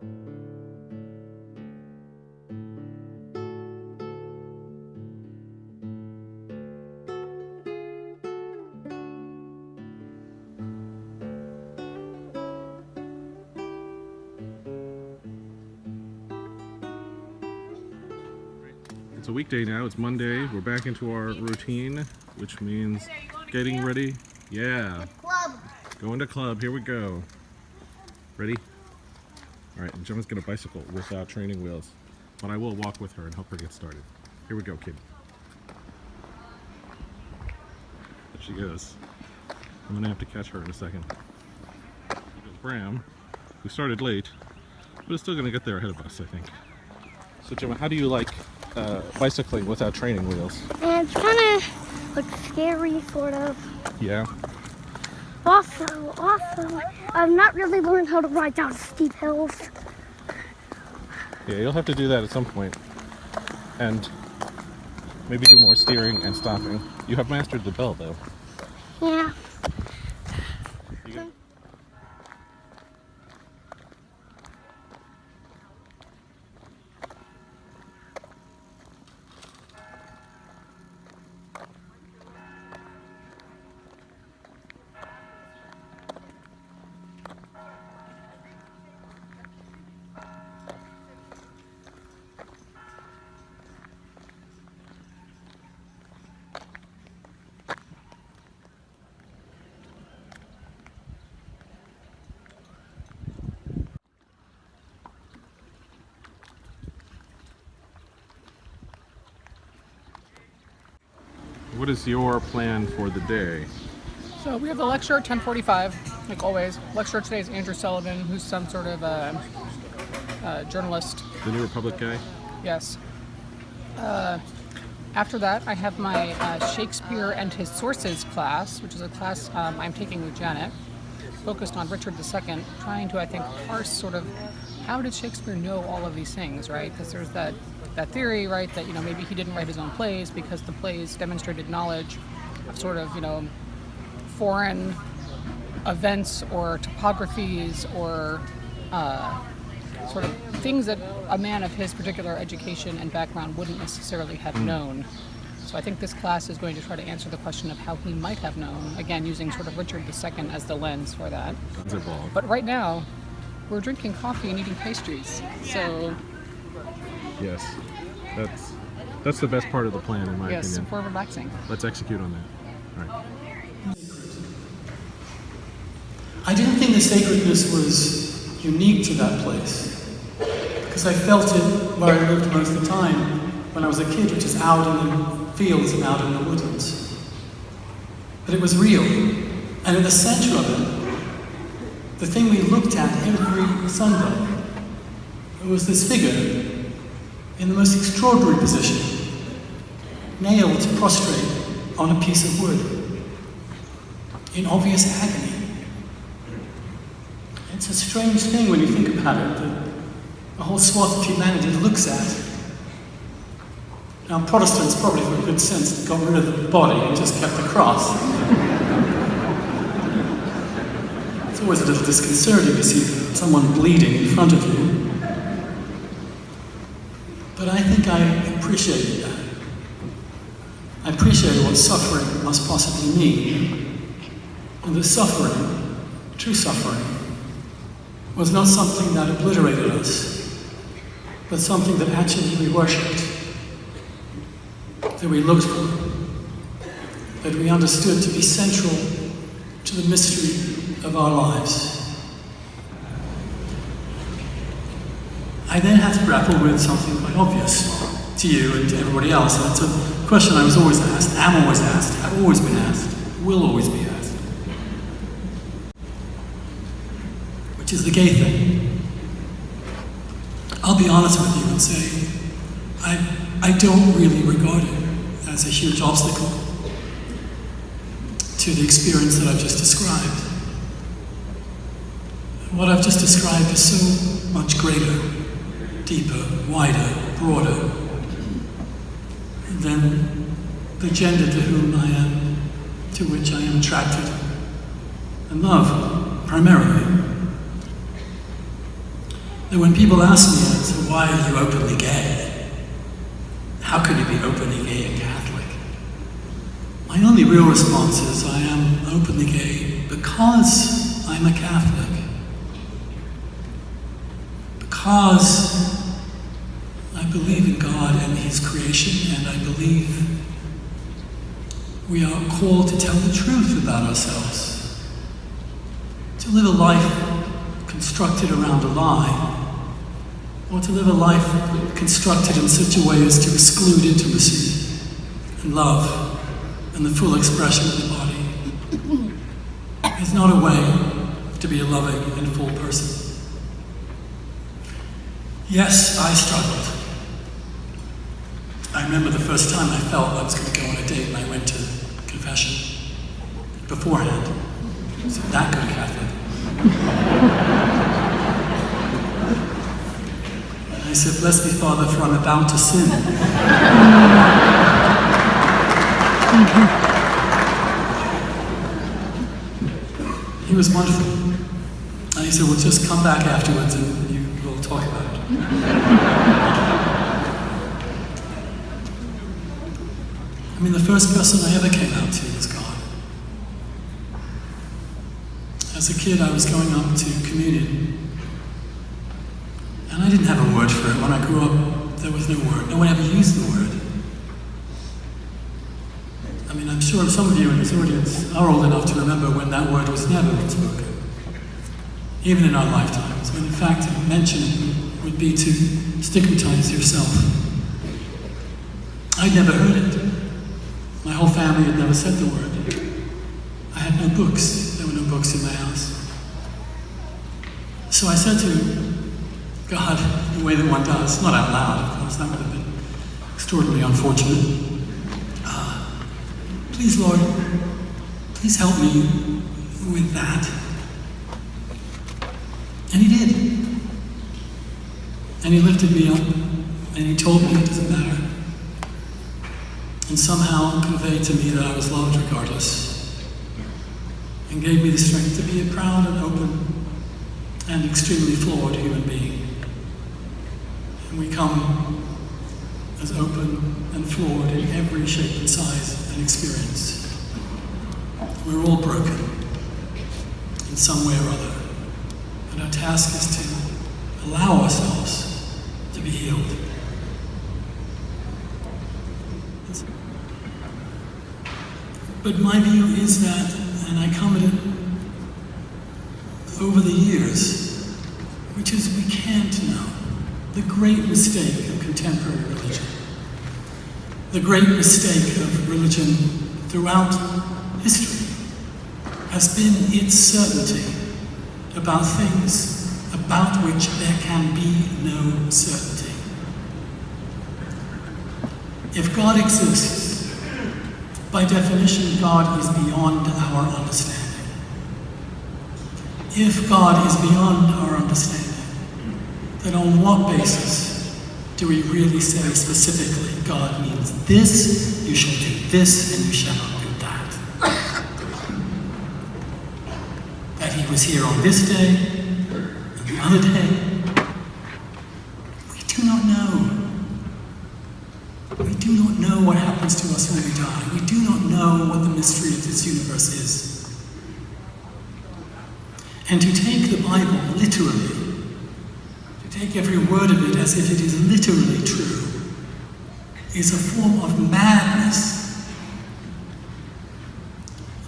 It's a weekday now, it's Monday. We're back into our routine, which means getting ready. Yeah. Club. Going to club, here we go. Ready? Alright, and Gemma's gonna bicycle without training wheels. But I will walk with her and help her get started. Here we go, kid. There she goes. I'm gonna have to catch her in a second. Here goes Bram, who started late, but is still gonna get there ahead of us, I think. So Gemma, how do you like bicycling without training wheels? And it's kind of like scary, sort of. Yeah. Also, I've not really learned how to ride down steep hills. Yeah, you'll have to do that at some point. And maybe do more steering and stopping. You have mastered the bell, though. Yeah. What is your plan for the day? So we have the lecture at 10:45, like always. Lecturer today is Andrew Sullivan, who's some sort of journalist. The New Republic guy? Yes. After that, I have my Shakespeare and His Sources class, which is a class I'm taking with Janet, focused on Richard II, trying to, I think, parse sort of how did Shakespeare know all of these things, right? Because there's that theory, right, that, maybe he didn't write his own plays because the plays demonstrated knowledge of sort of, foreign events or topographies or sort of things that a man of his particular education and background wouldn't necessarily have known. So I think this class is going to try to answer the question of how he might have known, again, using sort of Richard II as the lens for that. But right now, we're drinking coffee and eating pastries, so... Yes, that's the best part of the plan, in my opinion. Yes, we're relaxing. Let's execute on that. All right. I didn't think the sacredness was unique to that place, because I felt it where I lived most of the time when I was a kid, which is out in the fields and out in the woodlands. But it was real, and at the center of it, the thing we looked at every Sunday, was this figure in the most extraordinary position, nailed prostrate on a piece of wood, in obvious agony. It's a strange thing when you think about it, that a whole swath of humanity looks at. Now, Protestants probably, for good sense, got rid of the body and just kept the cross. It's always a little disconcerting to see someone bleeding in front of you. But I think I appreciated that. I appreciated what suffering must possibly mean. And the suffering, true suffering, was not something that obliterated us, but something that actually we worshipped, that we looked for, that we understood to be central to the mystery of our lives. I then had to grapple with something quite obvious to you and to everybody else, and it's a question I was always asked, am always asked, have always been asked, will always be asked, which is the gay thing. I'll be honest with you and say, I don't really regard it as a huge obstacle to the experience that I've just described. What I've just described is so much greater, deeper, wider, broader than the gender to whom I am, to which I am attracted and love, primarily. that when people ask me, so why are you openly gay? How could you be openly gay and Catholic? My only real response is I am openly gay because I'm a Catholic. Because I believe in God and His creation, and I believe we are called to tell the truth about ourselves, to live a life constructed around a lie, or to live a life constructed in such a way as to exclude intimacy and love and the full expression of the body. It's not a way to be a loving and full person. Yes, I struggled. I remember the first time I felt I was going to go on a date and I went to confession beforehand. So that good Catholic. And I said, bless me, Father, for I'm about to sin. He was wonderful. And he said, well, just come back afterwards and we'll talk about it. I mean, the first person I ever came out to was God. As a kid, I was going up to communion. And I didn't have a word for it. When I grew up, there was no word. No one ever used the word. I mean, I'm sure some of you in this audience are old enough to remember when that word was never spoken. Even in our lifetimes, when in fact to mention it would be to stigmatize yourself. I'd never heard it. My whole family had never said the word. I had no books. There were no books in my house. So I said to God, the way that one does, not out loud, of course, that would have been extraordinarily unfortunate. Please, Lord, please help me with that. And He did. And He lifted me up, and He told me it doesn't matter. And somehow conveyed to me that I was loved regardless, and gave me the strength to be a proud and open and extremely flawed human being. And we come as open and flawed in every shape and size and experience. We're all broken in some way or other, and our task is to allow ourselves to be healed. But my view is that, and I come at it over the years, which is we can't know the great mistake of contemporary religion, the great mistake of religion throughout history has been its certainty about things about which there can be no certainty. If God exists, by definition, God is beyond our understanding. If God is beyond our understanding, then on what basis do we really say specifically God means this, you shall do this, and you shall not do that? That He was here on this day, and the other day? We do not know. We do not know what happens to us when we die. We do not know what the mystery of this universe is. And to take the Bible literally, to take every word of it as if it is literally true, is a form of madness.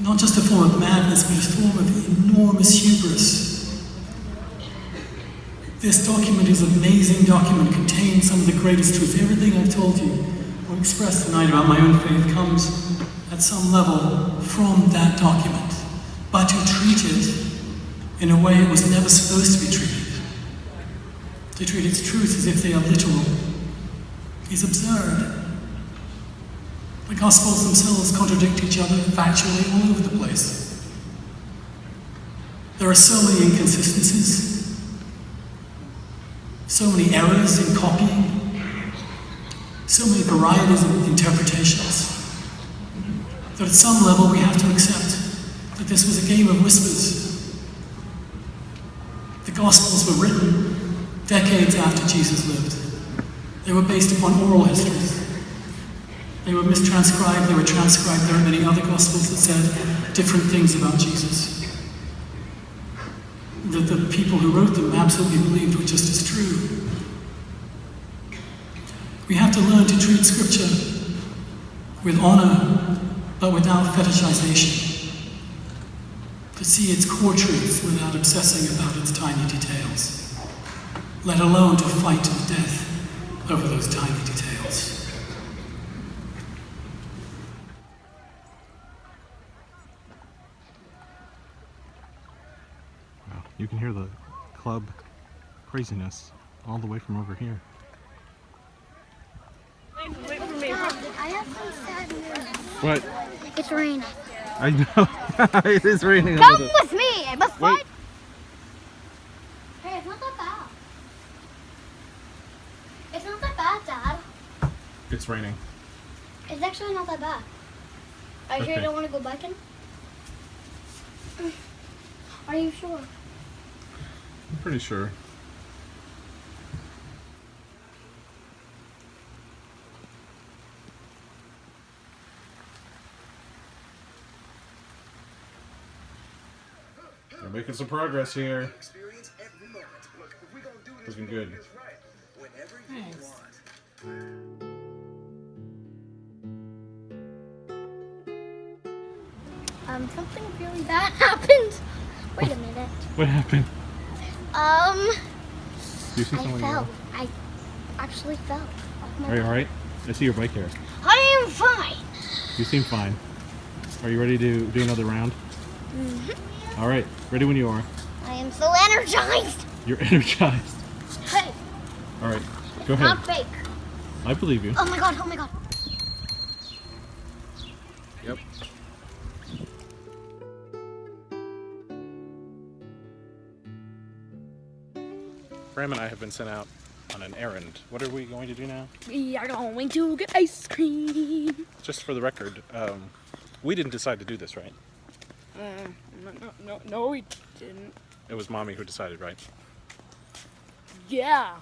Not just a form of madness, but a form of enormous hubris. This document is an amazing document, contains some of the greatest truth. Everything I've told you or expressed tonight about my own faith comes at some level from that document. But to treat it in a way it was never supposed to be treated, to treat its truth as if they are literal, is absurd. The Gospels themselves contradict each other factually all over the place. There are so many inconsistencies, so many errors in copying, so many varieties of interpretations, that at some level we have to accept that this was a game of whispers. The Gospels were written decades after Jesus lived. They were based upon oral histories. They were mistranscribed, they were transcribed. There are many other Gospels that said different things about Jesus, that the people who wrote them absolutely believed were just as true. We have to learn to treat Scripture with honor, but without fetishization. To see its core truths without obsessing about its tiny details, let alone to fight to the death over those tiny details. Wow, you can hear the club craziness all the way from over here. Wait for me. I have some sad news. What? It's raining. I know. It is raining. Come with me. I must Wait. fight. Hey, it's not that bad. It's not that bad, Dad. It's raining. It's actually not that bad. Are you sure you Okay. don't want to go biking? Are you sure? I'm pretty sure. We're making some progress here. Looking good. Thanks. Something really bad happened. Wait a minute. What happened? Do Do you see I someone? fell. I actually fell off my Are you bike. alright? I see your bike here. I am fine. You seem fine. Are you ready to do another round? Mm-hmm. Alright, ready when you are. I am so energized. You're energized. Hey, Alright, go ahead. not fake. I believe you. Oh my god, oh my god. Yep. Bram and I have been sent out on an errand. What are we going to do now? We are going to get ice cream. Just for the record, we didn't decide to do this, right? No, we didn't. It was Mommy who decided, right? Yeah.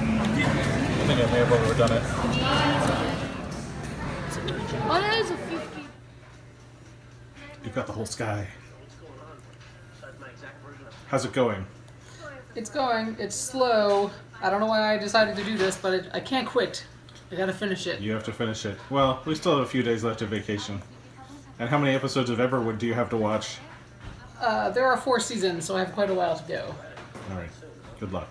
I think I may have overdone it. Oh, that is a 50. You've got the whole sky. How's it going? It's going. It's slow. I don't know why I decided to do this, but I can't quit. I gotta finish it. You have to finish it. Well, we still have a few days left of vacation. And how many episodes of Everwood do you have to watch? There are 4 seasons, so I have quite a while to go. Alright, good luck.